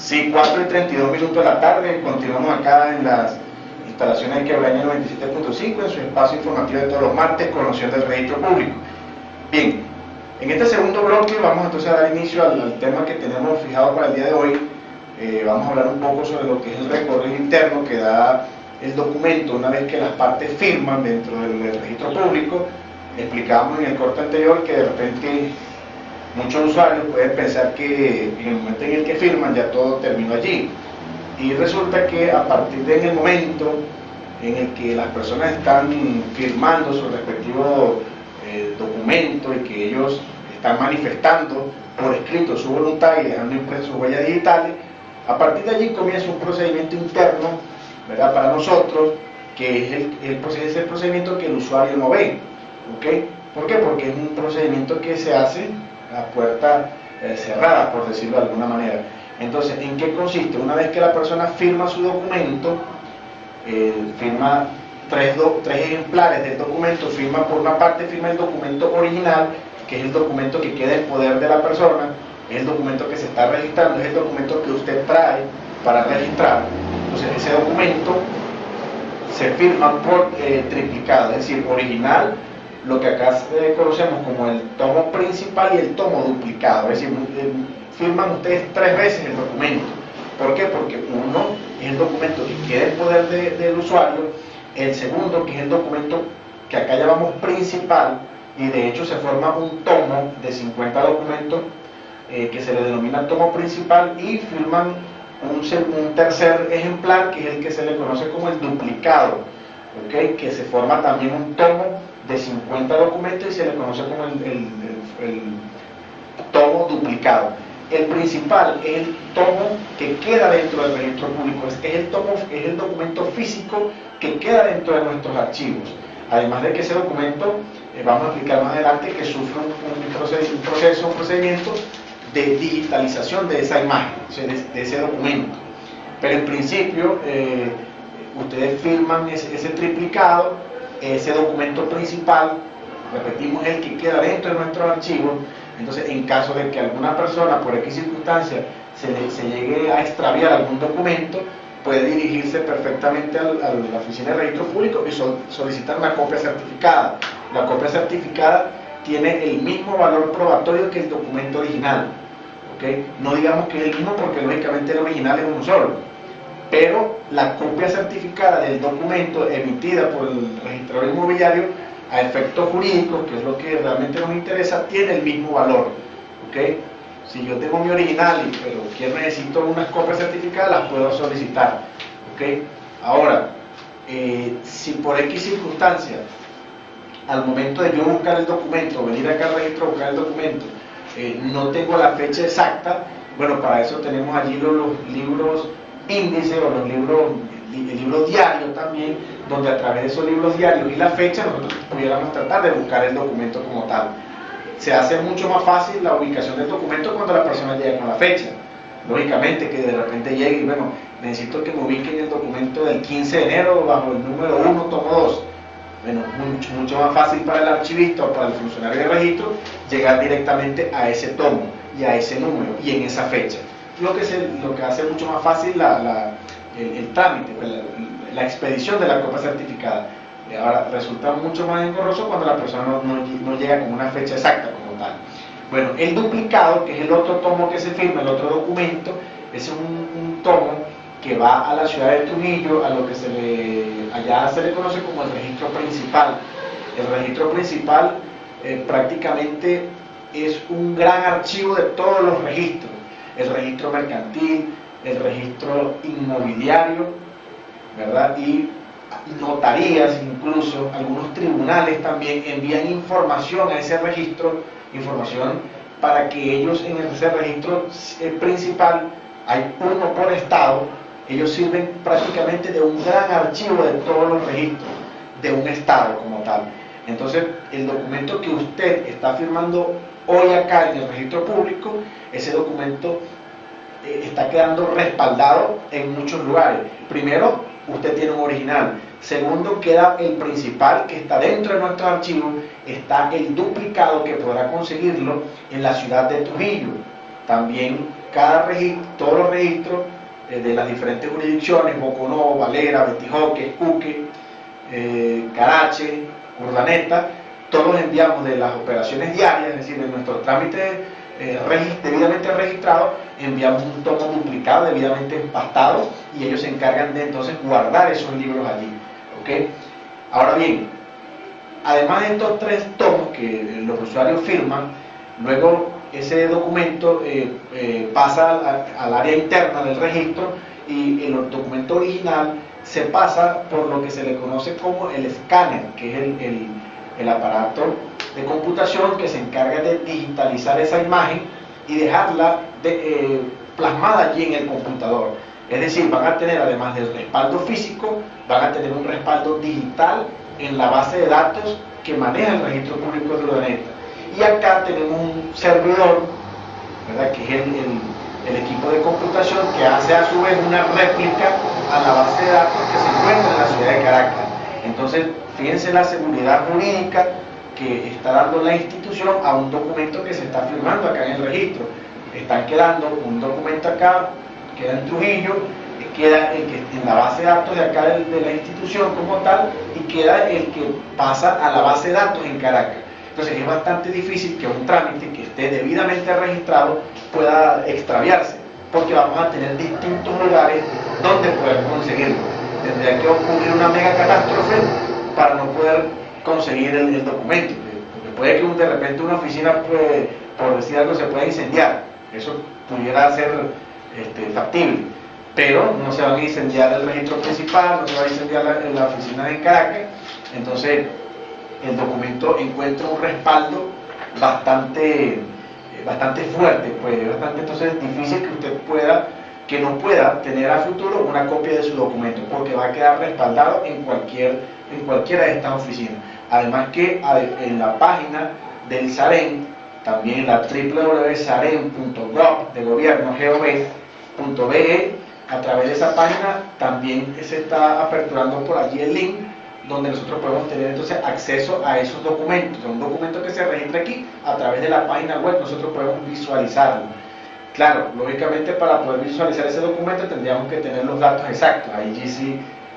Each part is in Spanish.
Sí, 4:32 de la tarde, continuamos acá en las instalaciones de Quebradeña 97.5 en su espacio informativo de todos los martes, Conocer del Registro Público. Bien, en este segundo bloque vamos entonces a dar inicio al tema que tenemos fijado para el día de hoy. Vamos a hablar un poco sobre lo que es el recorrido interno que da el documento una vez que las partes firman dentro del registro público. Explicábamos en el corte anterior que de repente muchos usuarios pueden pensar que en el momento en el que firman ya todo terminó allí, y resulta que a partir del momento en el que las personas están firmando su respectivo documento y que ellos están manifestando por escrito su voluntad y dejando impresas sus huellas digitales, a partir de allí comienza un procedimiento interno, ¿verdad?, para nosotros, que es el procedimiento que el usuario no ve. ¿Okay? ¿Por qué? Porque es un procedimiento que se hace a puerta cerrada, por decirlo de alguna manera. Entonces, ¿en qué consiste? Una vez que la persona firma su documento, firma tres ejemplares del documento, firma por una parte, firma el documento original, que es el documento que queda en poder de la persona, es el documento que se está registrando, es el documento que usted trae para registrar. Entonces, ese documento se firma por triplicado, es decir, original, lo que acá conocemos como el tomo principal y el tomo duplicado, es decir, firman ustedes 3 veces el documento. ¿Por qué? Porque uno es el documento que queda en poder del usuario, el segundo que es el documento que acá llamamos principal, y de hecho se forma un tomo de 50 documentos que se le denomina tomo principal, y firman un tercer ejemplar que es el que se le conoce como el duplicado, ¿okay? Que se forma también un tomo de 50 documentos y se le conoce como el tomo duplicado. El principal es el tomo que queda dentro del registro público, es el documento físico que queda dentro de nuestros archivos. Además de que ese documento, vamos a explicar más adelante, que sufre un procedimiento de digitalización de esa imagen, o sea, de ese documento. Pero en principio, ustedes firman ese triplicado, ese documento principal, repetimos, el que queda dentro de nuestros archivos. Entonces, en caso de que alguna persona, por X circunstancia, se llegue a extraviar algún documento, puede dirigirse perfectamente a la Oficina de Registro Público y solicitar una copia certificada. La copia certificada tiene el mismo valor probatorio que el documento original, ¿okay? No digamos que es el mismo porque lógicamente el original es uno solo, pero la copia certificada del documento emitida por el registrador inmobiliario a efectos jurídicos, que es lo que realmente nos interesa, tiene el mismo valor, ¿okay? Si yo tengo mi original, pero necesito unas copias certificadas, las puedo solicitar, ¿okay? Ahora, si por X circunstancia, al momento de yo buscar el documento, venir acá al registro a buscar el documento, no tengo la fecha exacta, bueno, para eso tenemos allí los libros índice o el libro diario también, donde a través de esos libros diarios y la fecha nosotros pudiéramos tratar de buscar el documento como tal. Se hace mucho más fácil la ubicación del documento cuando la persona llega con la fecha. Lógicamente que de repente llegue y bueno, necesito que me ubiquen el documento del 15 de enero bajo el número 1, tomo 2. Bueno, mucho más fácil para el archivista o para el funcionario de registro llegar directamente a ese tomo y a ese número y en esa fecha. Lo que hace mucho más fácil el trámite, la expedición de la copia certificada. Ahora, resulta mucho más engorroso cuando la persona no llega con una fecha exacta como tal. Bueno, el duplicado, que es el otro tomo que se firma, el otro documento, es un tomo que va a la ciudad de Trujillo, a lo que allá se le conoce como el registro principal. El registro principal prácticamente es un gran archivo de todos los registros. El registro mercantil, el registro inmobiliario, ¿verdad? Y notarías, incluso algunos tribunales también envían información a ese registro, información para que ellos en ese registro principal, hay uno por estado, ellos sirven prácticamente de un gran archivo de todos los registros de un estado como tal. Entonces, el documento que usted está firmando hoy acá en el registro público, ese documento está quedando respaldado en muchos lugares. Primero, usted tiene un original. Segundo, queda el principal que está dentro de nuestros archivos, está el duplicado que podrá conseguirlo en la ciudad de Trujillo. También todos los registros de las diferentes jurisdicciones, Boconó, Valera, Betijoque, Escuque, Carache, Urdaneta, todos enviamos de las operaciones diarias, es decir, de nuestros trámites debidamente registrados, enviamos un tomo duplicado, debidamente empastado, y ellos se encargan de entonces guardar esos libros allí. ¿Okay? Ahora bien, además de estos 3 tomos que los usuarios firman, luego ese documento pasa al área interna del registro, y el documento original se pasa por lo que se le conoce como el escáner, que es el aparato de computación que se encarga de digitalizar esa imagen y dejarla plasmada allí en el computador. Es decir, van a tener, además del respaldo físico, van a tener un respaldo digital en la base de datos que maneja el registro público de Urdaneta. Y acá tenemos un servidor, ¿verdad?, que es el equipo de computación, que hace a su vez una réplica a la base de datos que se encuentra en la ciudad de Caracas. Entonces, fíjense la seguridad jurídica que está dando la institución a un documento que se está firmando acá en el registro. Están quedando un documento acá, queda en Trujillo, queda el que en la base de datos de acá de la institución como tal, y queda el que pasa a la base de datos en Caracas. Entonces es bastante difícil que un trámite que esté debidamente registrado pueda extraviarse, porque vamos a tener distintos lugares donde poder conseguirlo. Tendría que ocurrir una mega catástrofe para no poder conseguir el documento, porque puede que de repente una oficina, por decir algo, se pueda incendiar. Eso pudiera ser factible, pero no se va a incendiar el registro principal, no se va a incendiar la oficina de Caracas. Entonces el documento encuentra un respaldo bastante fuerte, pues es bastante entonces difícil que usted no pueda tener a futuro una copia de su documento, porque va a quedar respaldado en cualquiera de estas oficinas. Además que en la página del SAREN, también en la www.saren.gov de gobierno, gov.be, a través de esa página también se está aperturando por allí el link donde nosotros podemos tener entonces acceso a esos documentos. Un documento que se registra aquí, a través de la página web nosotros podemos visualizarlo. Claro, lógicamente para poder visualizar ese documento tendríamos que tener los datos exactos. Ahí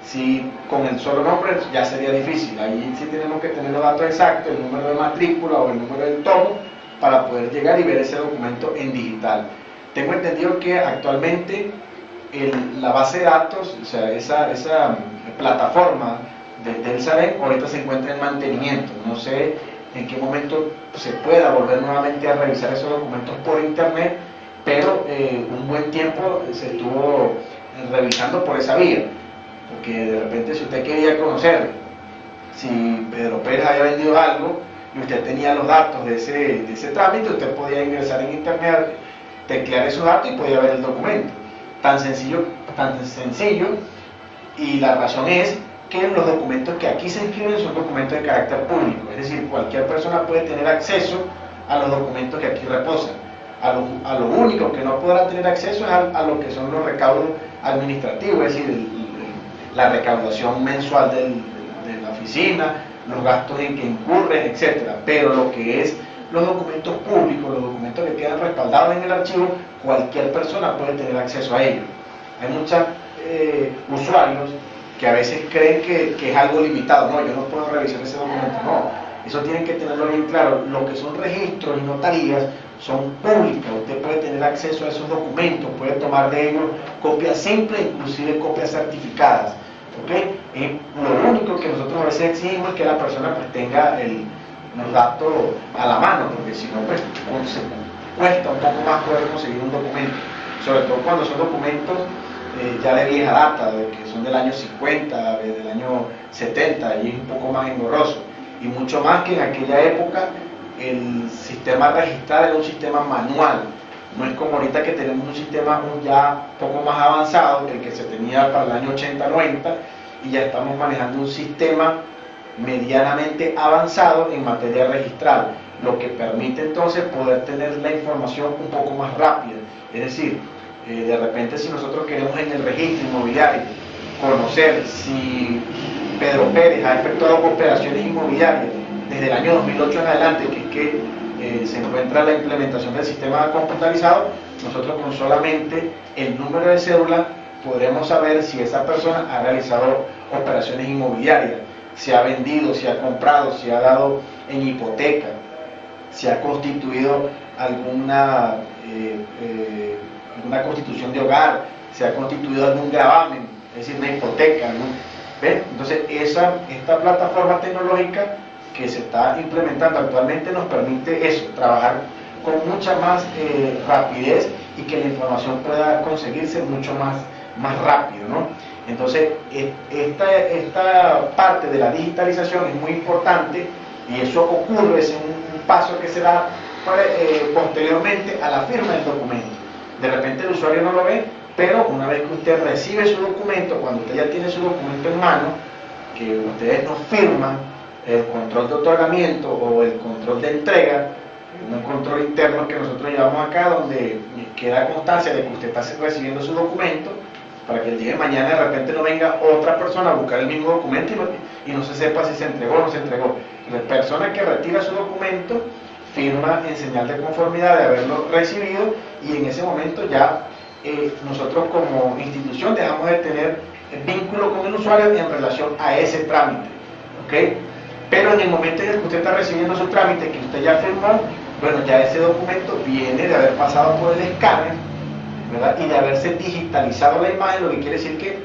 sí, con el solo nombre ya sería difícil. Ahí sí tenemos que tener los datos exactos, el número de matrícula o el número del tomo, para poder llegar y ver ese documento en digital. Tengo entendido que actualmente la base de datos, o sea, esa plataforma del SAREN ahorita se encuentra en mantenimiento. No sé en qué momento se pueda volver nuevamente a revisar esos documentos por internet, pero un buen tiempo se estuvo revisando por esa vía, porque de repente si usted quería conocer si Pedro Pérez había vendido algo y usted tenía los datos de ese trámite, usted podía ingresar en internet, teclear esos datos y podía ver el documento. Tan sencillo, y la razón es que los documentos que aquí se inscriben son documentos de carácter público, es decir, cualquier persona puede tener acceso a los documentos que aquí reposan. A lo único que no podrá tener acceso es a lo que son los recaudos administrativos, es decir, la recaudación mensual de la oficina, los gastos en que incurre, etc. Pero lo que es los documentos públicos, los documentos que quedan respaldados en el archivo, cualquier persona puede tener acceso a ellos. Hay muchos usuarios que a veces creen que es algo limitado. No, yo no puedo revisar ese documento. No, eso tienen que tenerlo bien claro. Lo que son registros y notarías son públicas. Usted puede tener acceso a esos documentos, puede tomar de ellos copias simples, inclusive copias certificadas. ¿Okay? Lo único que nosotros a veces exigimos es que la persona pues tenga los datos a la mano, porque si no pues cuesta un poco más poder conseguir un documento, sobre todo cuando son documentos ya de vieja data, que son del año 50, del año 70, y es un poco más engorroso, y mucho más que en aquella época el sistema registral era un sistema manual. No es como ahorita que tenemos un sistema ya poco más avanzado que el que se tenía para el año 80-90, y ya estamos manejando un sistema medianamente avanzado en materia registral, lo que permite entonces poder tener la información un poco más rápida. Es decir, de repente si nosotros queremos en el registro inmobiliario conocer si Pedro Pérez ha efectuado operaciones inmobiliarias desde el año 2008 en adelante, que es que se encuentra la implementación del sistema computarizado, nosotros con solamente el número de cédula podremos saber si esa persona ha realizado operaciones inmobiliarias, si ha vendido, si ha comprado, si ha dado en hipoteca, si ha constituido alguna constitución de hogar, si ha constituido algún gravamen, es decir, una hipoteca, ¿no? ¿Ven? Entonces esta plataforma tecnológica que se está implementando actualmente nos permite eso, trabajar con mucha más rapidez y que la información pueda conseguirse mucho más rápido, ¿no? Entonces esta parte de la digitalización es muy importante y eso ocurre, es un paso que se da posteriormente a la firma del documento. De repente el usuario no lo ve, pero una vez que usted recibe su documento, cuando usted ya tiene su documento en mano, que ustedes nos firman el control de otorgamiento o el control de entrega, un control interno que nosotros llevamos acá, donde queda constancia de que usted está recibiendo su documento, para que el día de mañana de repente no venga otra persona a buscar el mismo documento y no se sepa si se entregó o no se entregó. La persona que retira su documento firma en señal de conformidad de haberlo recibido, y en ese momento ya nosotros como institución dejamos de tener vínculo con el usuario en relación a ese trámite, ¿ok? Pero en el momento en el que usted está recibiendo su trámite, que usted ya firmó, bueno, ya ese documento viene de haber pasado por el escáner, ¿verdad? Y de haberse digitalizado la imagen, lo que quiere decir que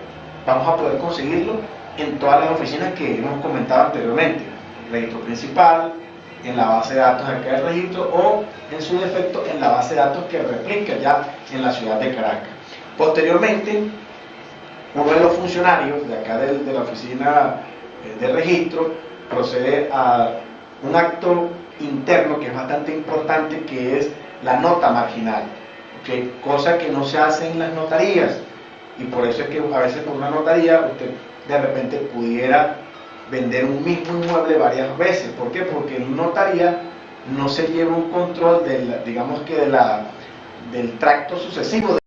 vamos a poder conseguirlo en todas las oficinas que hemos comentado anteriormente: registro principal, en la base de datos acá del registro, o en su defecto en la base de datos que replica ya en la ciudad de Caracas. Posteriormente, uno de los funcionarios de acá de la oficina de registro procede a un acto interno que es bastante importante, que es la nota marginal, ¿okay? Cosa que no se hace en las notarías, y por eso es que a veces por una notaría usted de repente pudiera vender un mismo inmueble varias veces. ¿Por qué? Porque en notaría no se lleva un control del tracto sucesivo